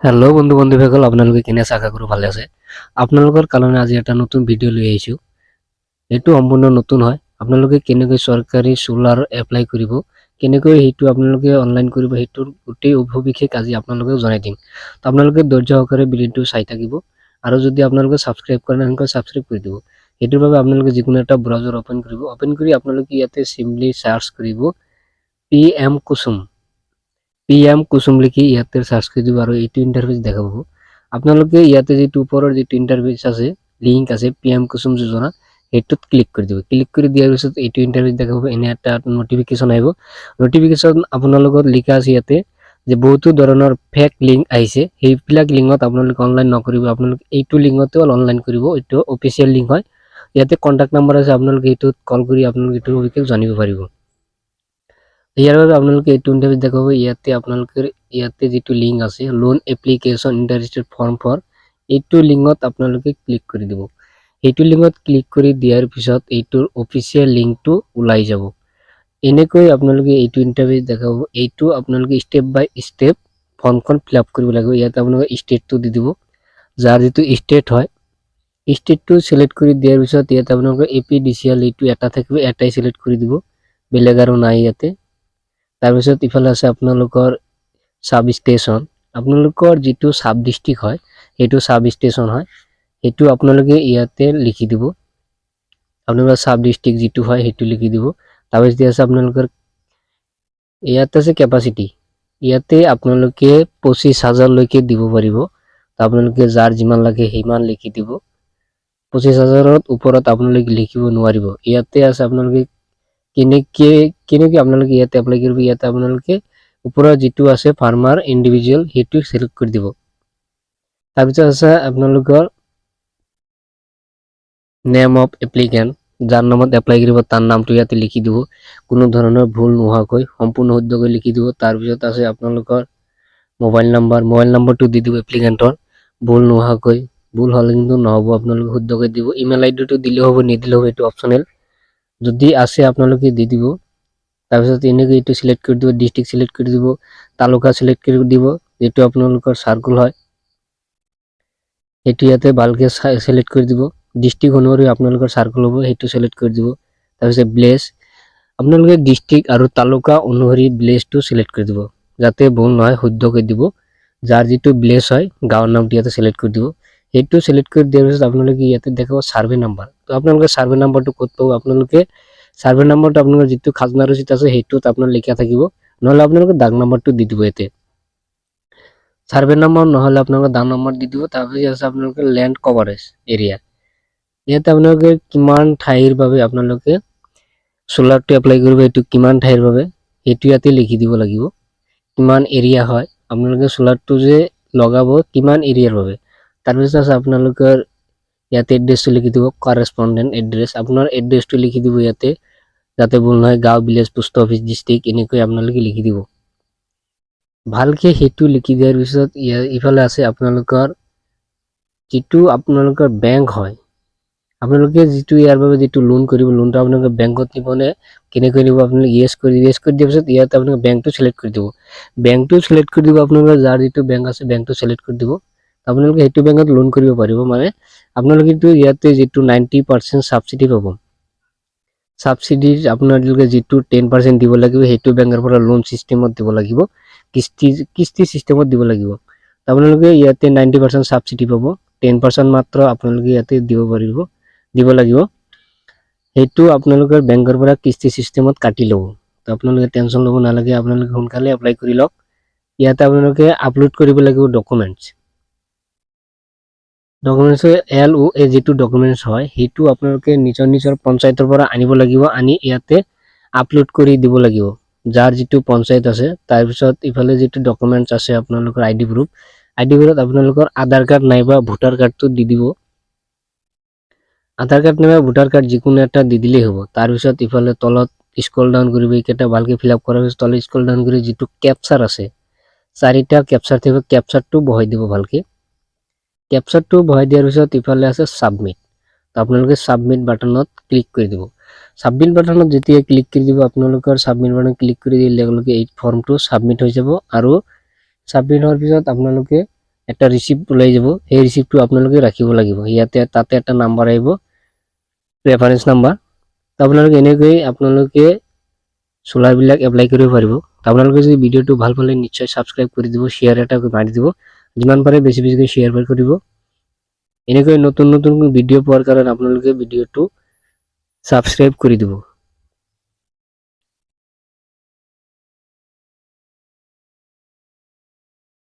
Hello' বন্ধু-বান্ধৱীসকল, আপোনালোকে কেনে আছে? আশা কৰোঁ ভালে আছে। আপোনালোকৰ কাৰণে আজি এটা নতুন ভিডিঅ' লৈ আহিছোঁ। এইটো সম্পূৰ্ণ নতুন হয়। আপোনালোকে কেনেকৈ চৰকাৰী সোলাৰ এপ্লাই কৰিব, কেনেকৈ সেইটো আপোনালোকে অনলাইন কৰিব, সেইটোৰ গোটেই সবিশেষ আজি আপোনালোকক জনাই দিম। তো আপোনালোকে ধৈৰ্য সহকাৰে ভিডিঅ'টো চাই থাকিব আৰু যদি আপোনালোকে ছাবস্ক্ৰাইব কৰা নাই তেন্তে ছাবস্ক্ৰাইব কৰি দিব। সেইটোৰ বাবে আপোনালোকে যিকোনো এটা ব্ৰাউজাৰ অপেন কৰিব। অপেন কৰি আপোনালোকে ইয়াতে চিম্পলি চাৰ্চ কৰিব PM কুসুম লিখি ইয়াতে সাৰ্চ কৰে দিব আৰ এইটো ইন্টাৰফেস দেখাবো। আপোনালোকে ইয়াতে যেটো উপৰৰ যেটো ইন্টাৰফেস আছে, লিংক আছে PM কুসুম যোজনা, এইটোত ক্লিক কৰি দিব। ক্লিক কৰি দিয়াৰ পিছত এইটো ইন্টাৰফেস দেখাবো। এনে এটা নোটিফিকেশন আহিব। নোটিফিকেশন আপোনালোকৰ লিখা আছে ইয়াতে যে বহুতো ধৰণৰ ফেক লিংক আহিছে, সেইবিলাক লিংকত আপোনালোকে অনলাইন নকৰিব। আপোনালোকে এইটো লিংকতে অনলাইন কৰিব। এইটো অফিচিয়েল লিংক হয়। ইয়াতে কন্টাক্ট নাম্বাৰ আছে, আপোনালোকে এইটোত কল কৰি আপোনালোকে এইটোৰ বিষয়ে জানিব পাৰিব। ইয়াৰ বাবে আপোনালোকে এইটো ইন্টাৰফেস দেখাবো। ইয়াতে আপোনালোকৰ ইয়াতে যেটো লিংক আছে লোন এপ্লিকেশন ইন্টাৰেস্টেড ফৰ্ম ফৰ, এইটো লিংকত আপোনালোকে ক্লিক কৰি দিব। এইটো লিংকত ক্লিক কৰি দিয়াৰ পিছত এইটোৰ অফিচিয়েল লিংকটো ওলাই যাব। এনেকৈ আপোনালোকে এইটো ইন্টাৰফেস দেখাব। এইটো আপোনালোকে স্টেপ বাই স্টেপ ফৰ্মখন ফিল আপ কৰিব লাগিব। ইয়াতে আপোনালোকে স্টেটটো দি দিব, যাৰ যেটো স্টেট হয় স্টেটটো সিলেক্ট কৰি দিয়াৰ পিছত ইয়াতে আপোনালোকে APDCL এইটো এটা থাকিব, এটাই সিলেক্ট কৰি দিব, বেলেগ আৰু নাই ইয়াতে। তাৰপিছত ইফালে আছে আপোনালোকৰ সাব ষ্টেচন। আপোনালোকৰ যেটো সাব ডিস্ট্রিক্ট হয় এইটো সাব ষ্টেচন হয়, এইটো আপোনালোকে ইয়াতে লিখি দিব। আপোনালোকৰ সাব ডিস্ট্ৰিক্ট যেটো হয় সেইটো লিখি দিব। তাৰপিছত আছে আপোনালোকৰ ইয়াতে আছে কেপাসিটি, ইয়াতে আপোনালোকে 25,000 লৈকে দিব পাৰিব। আপোনালোকে যাৰ যিমান লাগে সিমান লিখি দিব। 25,000ৰ ওপৰত আপোনালোকে লিখিব নোৱাৰিব। ইয়াতে আছে আপোনালোকে কেনেকৈ আপোনালোকে ইয়াতে এপ্লাই কৰিব। ইয়াতে আপোনালোকে ওপৰত যেটো আছে ফাৰ্মাৰ ইন্ডিভিজুৱেল সেইটো সিলেক্ট কৰি দিব। তাৰপিছত আছে আপোনালোকৰ নেম অফ এপ্লিকেন্ট, যাৰ নামত এপ্লাই কৰিব তাৰ নামটো ইয়াতে লিখি দিব, কোনো ধৰণৰ ভুল নোহোৱাকৈ সম্পূৰ্ণ শুদ্ধকৈ লিখি দিব। তাৰপিছত আছে আপোনালোকৰ মোবাইল নম্বৰটো দি দিব এপ্লিকেন্টৰ, ভুল নোহোৱাকৈ। ভুল হ'লে কিন্তু নহ'ব, আপোনালোকে শুদ্ধকৈ দিব। ইমেইল আইডিটো দিলে হ'ব, নিদিলে হ'ব, এইটো অপচনেল। যদি আছে আপোনালোকে দি দিব। তাৰপিছত এনেকৈ এইটো সিলেক্ট কৰি দিব, ডিস্ট্ৰিক্ট সিলেক্ট কৰি দিব, তালুকা সিলেক্ট কৰি দিব, যেটো আপোনালোকৰ সাৰ্কেল হয় এইটো ইয়াতে ভালকে সিলেক্ট কৰি দিব। ডিস্ট্ৰিক্ট অনুসৰি আপোনালোকৰ সাৰ্কেল হ'ব, সেইটো সিলেক্ট কৰি দিব। তাৰপিছত ব্লেস, আপোনালোকে ডিস্ট্ৰিক্ট আৰু তালুকা অনুসৰি ব্লেসটো সিলেক্ট কৰি দিব, যাতে ভুল নহয়, শুদ্ধকৈ দিব। যাৰ যেটো ব্লেস হয় গাঁৱৰ নামটো ইয়াতে সিলেক্ট কৰি দিব। সেইটো সিলেক্ট কৰি দিয়াৰ পিছত আপোনালোকে ইয়াতে দেখাব সাৰ্ভে নাম্বাৰ। তো আপোনালোকে সাৰ্ভে নাম্বাৰটো ক'ত পাব? আপোনালোকে সাৰ্ভে নাম্বাৰটো আপোনালোকৰ যেটো খাজনা ৰচিদ আছে সেইটোত আপোনাৰ লিখা থাকিব, নহলে আপোনালোকে দাগ নাম্বাৰটো দি দিব। ইয়াতে সাৰ্ভে নাম্বাৰ নহলে আপোনালোকে দাগ নাম্বাৰ দি দিব। তাৰপিছত আছে আপোনালোকে ল্যান্ড কভাৰেজ এৰিয়া, ইয়াতে আপোনালোকে কিমান ঠাইৰ বাবে আপোনালোকে সোলাৰটো এপ্লাই কৰিব, এইটো কিমান ঠাইৰ বাবে সেইটো ইয়াতে লিখি দিব লাগিব। কিমান এৰিয়া হয় আপোনালোকে সোলাৰটো যে লগাব, কিমান এৰিয়াৰ বাবে। তাৰপিছত আছে আপোনালোকৰ ইয়াতে এড্ৰেছটো লিখি দিব, কাৰেস্পন্ডেন্ট এড্ৰেছ, আপোনাৰ এড্ৰেছটো লিখি দিব ইয়াতে, যাতে ভুল নহয়। গাঁও, ভিলেজ, পোষ্ট অফিস, ডিস্ট্রিক্ট এনেকৈ আপোনালোকে লিখি দিব। ভালকে সেইটো লিখি দিয়াৰ পিছত ইফালে আছে আপোনালোকৰ যেটো আপোনালোকৰ বেংক হয়, আপোনালোকে যেটো ইয়াৰ বাবে যেটো লোন কৰিব, লোনটো আপোনালোকে বেংকত নিবনে কেনেকৈ নিব, আপোনালোকে ইয়েস কৰি দিয়াৰ পিছত ইয়াতে আপোনালোকে বেংকটো সিলেক্ট কৰি দিব। বেংকটো সিলেক্ট কৰি দিব, আপোনালোকৰ যাৰ যেটো বেংক আছে বেংকটো সিলেক্ট কৰি দিব। আপোনালোকে সেইটো বেংকত লোন কৰিব পাৰিব, মানে আপোনালোকে ইয়াতে যেটো 90% সাবসিডি পাব। সাবসিডিৰ আপোনালোকে যেটো 10% দিব লাগিব, সেইটো বেংকৰ পৰা লোন সিস্টেমত দিব লাগিব, কিস্তি সিস্টেমত দিব লাগিব। আপোনালোকে ইয়াতে 90% সাবসিডি পাব, 10% মাত্ৰ আপোনালোকে ইয়াতে দিব লাগিব। সেইটো আপোনালোকৰ বেংকৰ পৰা কিস্তি সিস্টেমত কাটি ল'ব। তো আপোনালোকে টেনশন ল'ব নালাগে, আপোনালোকে সোনকালে এপ্লাই কৰি লওক। ইয়াতে আপোনালোকে আপলোড কৰিব লাগিব ডকুমেন্টস LOA যেটো ডকুমেন্টস হয় সেইটো আপোনালোকে নিজৰ পঞ্চায়তৰ পৰা আনিব লাগিব, আনি ইয়াতে আপলোড কৰি দিব লাগিব, যাৰ যেটো পঞ্চায়ত আছে। তাৰপিছত ইফালে যেটো ডকুমেন্টস আছে আপোনালোকৰ আইডি প্ৰুফ, আপোনালোকৰ আধাৰ কাৰ্ড নাইবা ভোটাৰ কাৰ্ডটো দি দিব। আধাৰ কাৰ্ড নাইবা ভোটাৰ কাৰ্ড যিকোনো এটা দি দিলেই হ'ব। তাৰপিছত ইফালে তলত স্ক্ৰল ডাউন কৰিব, এইকেইটা ভালকে ফিল আপ কৰাৰ পিছত তলত স্ক্ৰল ডাউন কৰি যেটো ক্যাপচাৰ আছে, 4টা ক্যাপচাৰ থাকিব, ক্যাপচাৰটো বহাই দিব ভালকে। ক্যাপচাৰটো বহাই দিয়াৰ পিছত ইফালে আছে সাবমিট, তো আপোনালোকে সাবমিট বাটনত ক্লিক কৰি দিব। সাবমিট বাটনত যেতিয়া ক্লিক কৰি দিব, আপোনালোকৰ সাবমিট বাটন ক্লিক কৰি দিলে এই ফৰ্মটো সাবমিট হৈ যাব। আৰু সাবমিট হোৱাৰ পিছত আপোনালোকে এটা ৰিচিপ্ট ওলাই যাব। সেই ৰিচিপ্টটো আপোনালোকে ৰাখিব লাগিব। ইয়াতে তাতে এটা নাম্বাৰ আহিব, ৰেফাৰেন্স নাম্বাৰ। আপোনালোকে এনেকৈ আপোনালোকে সোলাৰবিলাক এপ্লাই কৰিব পাৰিব। আপোনালোকে যদি ভিডিঅ'টো ভাল পালে নিশ্চয় সাবস্ক্ৰাইব কৰি দিব, শ্বেয়াৰ এটা মাৰি দিব, যিমান পাৰে বেছি বেছিকৈ শ্বেয়াৰ কৰিব। এনেকৈ নতুন নতুন ভিডিঅ' পোৱাৰ কাৰণে আপোনালোকে ভিডিঅ'টো সাবস্ক্ৰাইব কৰি দিব।